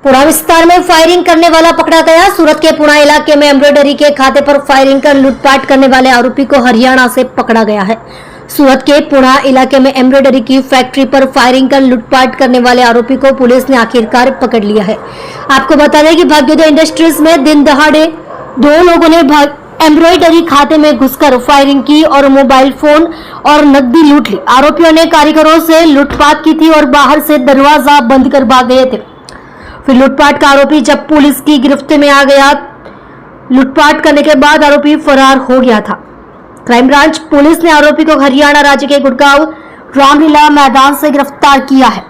पुणा विस्तार में फायरिंग करने वाला पकड़ा गया। सूरत के पुणा इलाके में एम्ब्रॉयडरी के खाते पर फायरिंग कर लूटपाट करने वाले आरोपी को हरियाणा से पकड़ा गया है। सूरत के पुणा इलाके में एम्ब्रॉयडरी की फैक्ट्री पर फायरिंग कर लूटपाट करने वाले आरोपी को पुलिस ने आखिरकार पकड़ लिया है। आपको बता दें कि भाग्योदय इंडस्ट्रीज में दिन दहाड़े दो लोगों ने एम्ब्रॉयडरी खाते में घुसकर फायरिंग की और मोबाइल फोन और नकदी लूट ली। आरोपियों ने कारीगरों से लूटपाट की थी और बाहर से दरवाजा बंद कर भाग गए थे। फिर लूटपाट का आरोपी जब पुलिस की गिरफ्त में आ गया, लूटपाट करने के बाद आरोपी फरार हो गया था। क्राइम ब्रांच पुलिस ने आरोपी को हरियाणा राज्य के गुड़गांव रामलीला मैदान से गिरफ्तार किया है।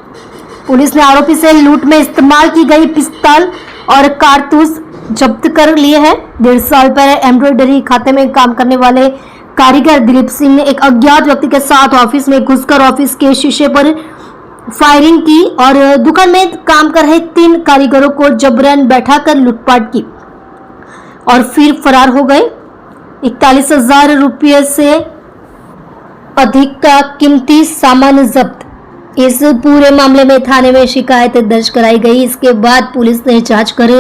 पुलिस ने आरोपी से लूट में इस्तेमाल की गई पिस्तौल और कारतूस जब्त कर लिए हैं। 1.5 साल पहले एम्ब्रॉयडरी खाते में काम करने वाले कारीगर दिलीप सिंह ने एक अज्ञात व्यक्ति के साथ ऑफिस में घुसकर ऑफिस के शीशे पर फायरिंग की और दुकान में काम कर रहे 3 कारीगरों को जबरन बैठाकर लूटपाट की और फिर फरार हो गए। 41,000 रुपये से अधिक का कीमती सामान जब्त। इस पूरे मामले में थाने में शिकायत दर्ज कराई गई। इसके बाद पुलिस ने जांच कर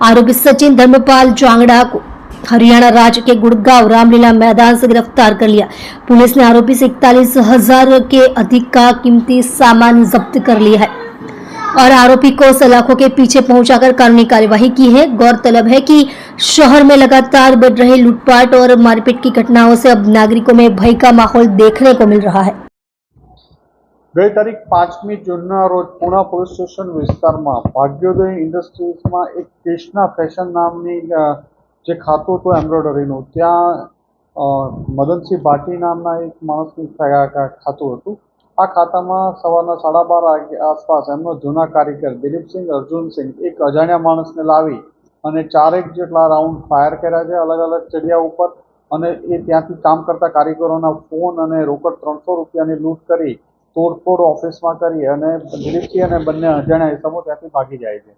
आरोपी सचिन धर्मपाल जांगड़ा को हरियाणा राज्य के गुड़गांव रामलीला मैदान से गिरफ्तार कर लिया। पुलिस ने आरोपी से 41,000 के अधिक का कीमती सामान जब्त कर लिया है और आरोपी को सलाखों के पीछे पहुंचाकर कानूनी कार्यवाही की है। गौरतलब है कि शहर में लगातार बढ़ रहे लूटपाट और मारपीट की घटनाओं से अब नागरिकों में भय का माहौल देखने को मिल रहा है। गई तारीख 5મી જૂનના રોજ પુણા પોલીસ સ્ટેશન વિસ્તારમાં ભાગ્યોદય ઇન્ડસ્ટ્રીઝમાં એક કૃષ્ણા ફેશન નામની જે ખાતું હતું એમ્બ્રોઇડરીનું, ત્યાં મદનસિંહ ભાટી નામના એક માણસનું ખાતું હતું। આ ખાતામાં સવારના 12:30 આસપાસ એમનો જૂના કારીગર દિલીપસિંહ અર્જુનસિંહ એક અજાણ્યા માણસને લાવી અને 4 જેટલા રાઉન્ડ ફાયર કર્યા છે અલગ અલગ જગ્યા ઉપર અને એ ત્યાંથી કામ કરતા કારીગરોના ફોન અને રોકડ 300 રૂપિયાની લૂંટ કરી તોડફોડ ઓફિસમાં કરી અને દિલીપસિંહ અને બંને અજાણ્યા ઇસમો ત્યાંથી ભાગી જાય છે।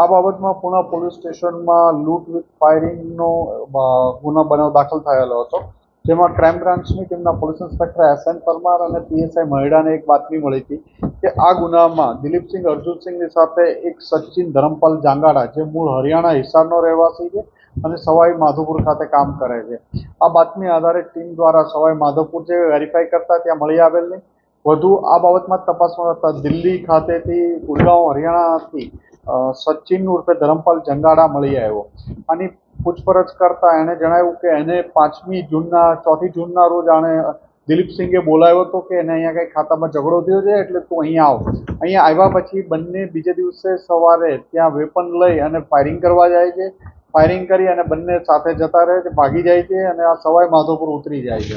આ બાબતમાં પુણા પોલીસ સ્ટેશનમાં લૂંટ વિથ ફાયરિંગનો ગુનો બનાવ દાખલ થયેલો હતો, જેમાં ક્રાઇમ બ્રાન્ચની ટીમના પોલીસ ઇન્સ્પેક્ટર SN પરમાર અને PSI મહિડાને એક બાતમી મળી હતી કે આ ગુનામાં દિલીપસિંહ અર્જુનસિંહની સાથે એક સચિન ધરમપાલ જાંગાડા, જે મૂળ હરિયાણા હિસારનો રહેવાસી છે અને સવાઈ માધોપુર ખાતે કામ કરે છે। આ બાતમી આધારે ટીમ દ્વારા સવાઈ માધોપુર જે વેરીફાઈ કરતા ત્યાં મળી આવેલ નહીં। વધુ આ બાબતમાં તપાસમાં કરતા દિલ્હી ખાતેથી ગુડગાંવ હરિયાણાથી સચિન ઉર્ફે ધરમપાલ જંગાડા મળી આવ્યો। આની પૂછપરછ કરતા એણે જણાવ્યું કે એને 4મી જૂનના રોજ આણે દિલીપસિંહે બોલાવ્યો હતો કે એને અહીંયા કંઈ ખાતામાં ઝઘડો થયો છે એટલે તું અહીંયા આવ। અહીંયા આવ્યા પછી બંને બીજે દિવસે સવારે ત્યાં વેપન લઈ અને ફાયરિંગ કરવા જાય છે। ફાયરિંગ કરી અને બંને સાથે જતા રહે છે, ભાગી જાય છે અને આ સવાઈ માધોપુર ઉતરી જાય છે।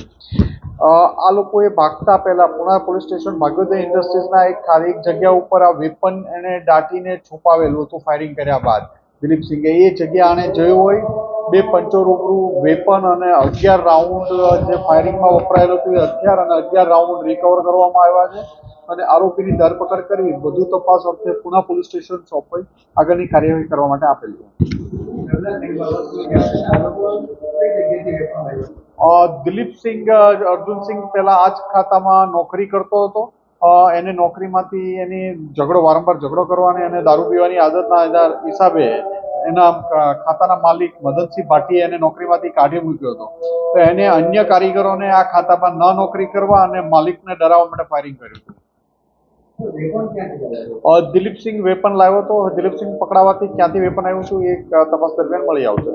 આ લોકોએ ભાગતા પહેલા પુણા પોલીસ સ્ટેશન ભાગ્યોદય ઇન્ડસ્ટ્રીઝના એક ખાલી જગ્યા ઉપર આ વેપન એને દાટીને છુપાવેલું હતું ફાયરિંગ કર્યા બાદ દિલીપસિંહે। એ જગ્યા આણે જોયું હોય, 2 પંચો રૂબરૂ વેપન અને 11 રાઉન્ડ જે ફાયરિંગમાં વપરાયેલું હતું એ હથિયાર અને 11 રાઉન્ડ રિકવર કરવામાં આવ્યા છે અને આરોપીની ધરપકડ કરી વધુ તપાસ અર્થે પુણા પોલીસ સ્ટેશન સોંપાઈ આગળની કાર્યવાહી કરવા માટે આપેલી છે। દિલીપસિંહ અર્જુનસિંહ પહેલા આ જ ખાતામાં નોકરી કરતો હતો। એને નોકરીમાંથી એની વારંવાર ઝઘડો કરવાની અને દારૂ પીવાની આદતના હિસાબે એના ખાતાના માલિક મદનસિંહ ભાટીએ એને નોકરીમાંથી કાઢી મૂક્યો હતો। તો એને અન્ય કારીગરોને આ ખાતામાં ન નોકરી કરવા અને માલિકને ડરાવવા માટે ફાયરિંગ કર્યું હતું। દિલીપસિંહ વેપન લાવ્યો હતો। દિલીપસિંહ પકડાવાથી ક્યાંથી વેપન આવ્યું હતું એ તપાસ દરમિયાન મળી આવશે।